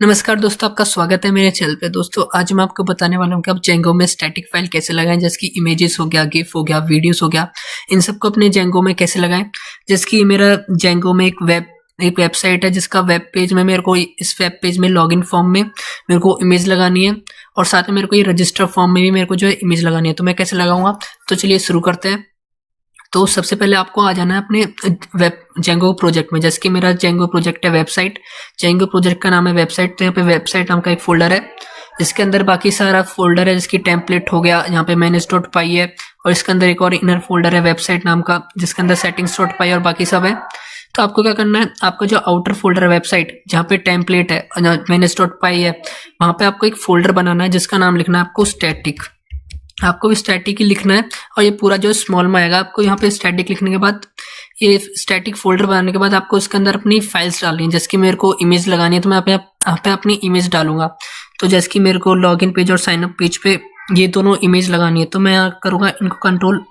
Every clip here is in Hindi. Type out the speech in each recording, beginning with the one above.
नमस्कार दोस्तों, आपका स्वागत है मेरे चैनल पे। दोस्तों आज मैं आपको बताने वाला हूँ कि आप जेंगो में स्टैटिक फाइल कैसे लगाएं, जैसे कि इमेजेस हो गया, गिफ हो गया, वीडियोस हो गया, इन सबको अपने जेंगो में कैसे लगाएं। जैसे कि मेरा जेंगो में एक वेबसाइट है जिसका वेब पेज में मेरे को इस वेब पेज में लॉगिन फॉर्म में मेरे को इमेज लगानी है और साथ में मेरे को ये रजिस्टर फॉर्म में भी मेरे को जो है इमेज लगानी है। तो मैं कैसे लगाऊंगा, तो चलिए शुरू करते हैं। तो सबसे पहले आपको आ जाना है अपने वेब जेंगो प्रोजेक्ट में। जैसे कि मेरा जेंगो प्रोजेक्ट है वेबसाइट, जेंगो प्रोजेक्ट का नाम है वेबसाइट। तो यहाँ पे वेबसाइट नाम का एक फोल्डर है जिसके अंदर बाकी सारा फोल्डर है, जिसकी टेम्पलेट हो गया, यहाँ पे manage.py है और इसके अंदर एक और इनर फोल्डर है वेबसाइट नाम का जिसके अंदर settings.py और बाकी सब है। तो आपको क्या करना है, आपका जो आउटर फोल्डर है वेबसाइट जहाँ पे टेम्पलेट है manage.py है, वहाँ पे आपको एक फोल्डर बनाना है जिसका नाम लिखना है आपको स्टैटिक। आपको भी स्टैटिक ही लिखना है और ये पूरा जो स्मॉल में आएगा। आपको यहाँ पे स्टैटिक लिखने के बाद ये स्टैटिक फोल्डर बनाने के बाद आपको इसके अंदर अपनी फाइल्स डालनी है। जैसे कि मेरे को इमेज लगानी है तो मैं यहाँ पे अपनी इमेज डालूंगा। तो जैसे कि मेरे को लॉगिन पेज और साइन अप पेज पे ये दोनों इमेज लगानी है, तो मैं यहाँ करूँगा इनको कंट्रोल,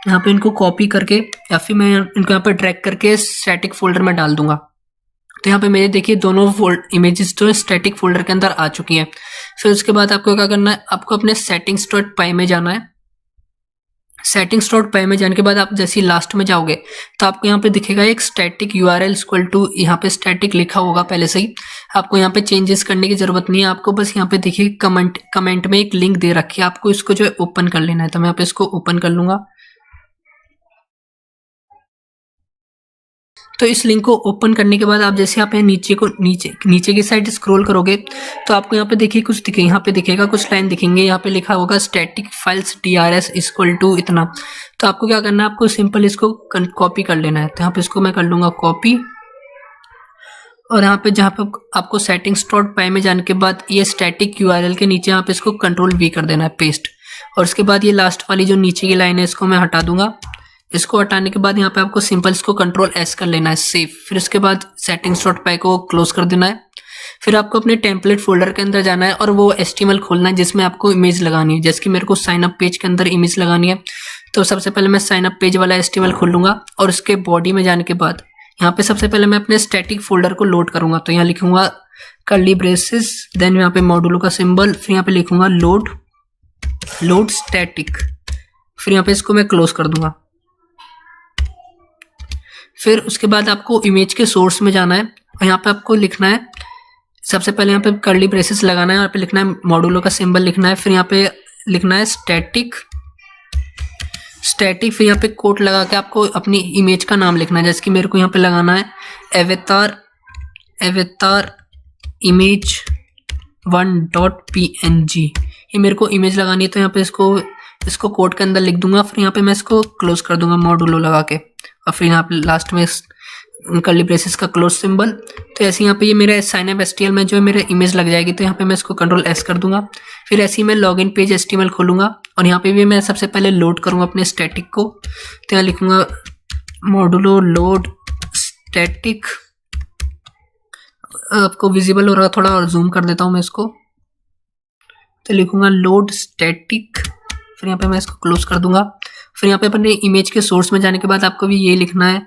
यहाँ पे इनको कॉपी करके या फिर मैं इनको यहाँ पे ड्रैग करके स्टैटिक फोल्डर में डाल दूंगा। तो यहाँ पे मेरे देखिए दोनों इमेजेस जो स्टैटिक फोल्डर के अंदर आ चुकी हैं। फिर उसके बाद आपको क्या करना है, आपको अपने settings.py में जाना है। settings.py में जाने के बाद आप जैसे ही लास्ट में जाओगे तो आपको यहाँ पे दिखेगा एक स्टैटिक URL इक्वल टू, यहाँ पे स्टैटिक लिखा होगा पहले से ही। आपको यहाँ पे चेंजेस करने की जरूरत नहीं है। आपको बस यहाँ पे देखिए कमेंट में एक लिंक दे रखी है, आपको इसको जो है ओपन कर लेना है। तो मैं यहाँ पे इसको ओपन कर लूंगा। तो इस लिंक को ओपन करने के बाद आप जैसे आप नीचे की साइड स्क्रॉल करोगे तो आपको यहाँ पे देखिए कुछ दिखे, यहाँ पे दिखेगा कुछ लाइन दिखेंगे, यहाँ पे लिखा होगा static files DRS equal to इतना। तो आपको क्या करना है, आपको सिंपल इसको कॉपी कर लेना है। तो यहाँ पे इसको मैं कर लूंगा कॉपी और यहाँ पे जहाँ पे आपको settings.py में जाने के बाद ये स्टैटिक URL के नीचे यहाँ पे इसको Ctrl+V कर देना है, पेस्ट। और उसके बाद ये लास्ट वाली जो नीचे की लाइन है इसको मैं हटा दूंगा। इसको हटाने के बाद यहाँ पे आपको सिंपल इसको Ctrl+S कर लेना है, सेव। फिर उसके बाद settings.py को क्लोज कर देना है। फिर आपको अपने टेम्पलेट फोल्डर के अंदर जाना है और वो HTML खोलना है जिसमें आपको इमेज लगानी है। जैसे कि मेरे को साइन अप पेज के अंदर इमेज लगानी है, तो सबसे पहले मैं साइन अप पेज वाला HTML खोल लूंगा और उसके बॉडी में जाने के बाद यहाँ पे सबसे पहले मैं अपने स्टैटिक फोल्डर को लोड करूंगा। तो यहाँ लिखूंगा कर्ली ब्रेसेस, देन यहाँ पे मॉड्यूलो का सिंबल, फिर यहाँ पे लिखूंगा लोड स्टैटिक, फिर यहाँ पे इसको मैं क्लोज कर दूंगा। फिर उसके बाद आपको इमेज के सोर्स में जाना है और यहाँ पे आपको लिखना है, सबसे पहले यहाँ पे कर्ली ब्रेसेस लगाना है, यहाँ पे लिखना है मॉड्यूलो का सिंबल लिखना है, फिर यहाँ पे लिखना है स्टैटिक, फिर यहाँ पे कोट लगा के आपको अपनी इमेज का नाम लिखना है। जैसे कि मेरे को यहाँ पे लगाना है एवेतार इमेज 1.png, ये मेरे को इमेज लगानी है। तो यहाँ पे इसको कोड के अंदर लिख दूंगा, फिर यहाँ पे मैं इसको क्लोज कर दूंगा मॉड्यूलो लगा के, और फिर यहाँ पे लास्ट में कर्ली ब्रेसेस का क्लोज सिंबल। तो ऐसे यहाँ पे ये मेरा साइन अप HTML में जो है मेरा इमेज लग जाएगी। तो यहाँ पे मैं इसको Ctrl+S कर दूंगा। फिर ऐसे ही मैं लॉगिन पेज HTML खोलूंगा और यहाँ पे भी मैं सबसे पहले लोड करूंगा अपने स्टैटिक को। तो यहाँ लिखूंगा मॉड्यूलो लोड स्टैटिक, आपको विजिबल हो रहा, थोड़ा और जूम कर देता हूँ मैं इसको। तो लिखूंगा लोड स्टैटिक, फिर यहाँ पे मैं इसको क्लोज कर दूंगा। फिर यहाँ पे अपने इमेज के सोर्स में जाने के बाद आपको भी ये लिखना है,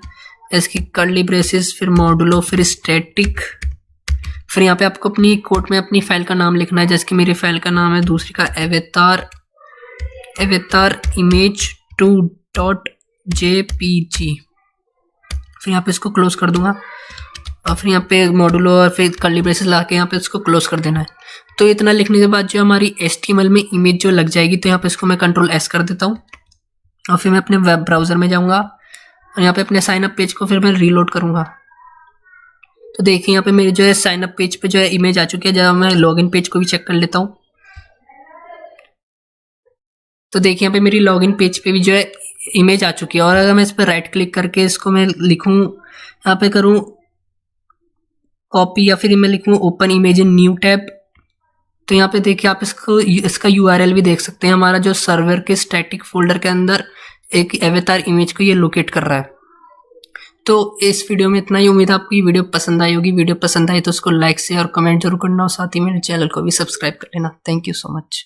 इसकी कर्ली ब्रेसेस, फिर मॉड्यूलो, फिर स्टैटिक। फिर यहाँ पे आपको अपनी कोड में अपनी फाइल का नाम लिखना है। जैसे कि मेरी फाइल का नाम है दूसरी का एवेतार इमेज 2.jpg। फिर यहाँ पे इसको क्लोज कर दूंगा और फिर यहाँ पे मॉड्यूलो और फिर कर्ली ब्रेसेस ला के यहाँ पे इसको क्लोज कर देना है। तो इतना लिखने के बाद जो हमारी HTML में इमेज जो लग जाएगी, तो यहाँ पे इसको मैं Ctrl+S कर देता हूँ और फिर मैं अपने वेब ब्राउजर में जाऊँगा और यहाँ पे अपने साइन अप पेज को फिर मैं रीलोड करूँगा। तो देखिए यहाँ पे मेरी जो है साइन अप पेज पे जो है इमेज आ चुकी है। जब मैं लॉगिन पेज को भी चेक कर लेता हूँ तो देखिए यहाँ पे मेरी लॉगिन पेज पे भी जो है इमेज आ चुकी है। और अगर मैं इस पर राइट क्लिक करके इसको मैं लिखूँ, यहाँ पे करूँ कॉपी या फिर मैं लिखूँ open image in new tab, तो यहाँ पे देखिए आप इसका URL भी देख सकते हैं। हमारा जो सर्वर के स्टैटिक फोल्डर के अंदर एक एवेतार इमेज को ये लोकेट कर रहा है। तो इस वीडियो में इतना ही। उम्मीद है आपको ये वीडियो पसंद आई होगी। वीडियो पसंद आई तो उसको लाइक, शेयर और कमेंट जरूर करना और साथ ही मेरे चैनल को भी सब्सक्राइब कर लेना। Thank you so much.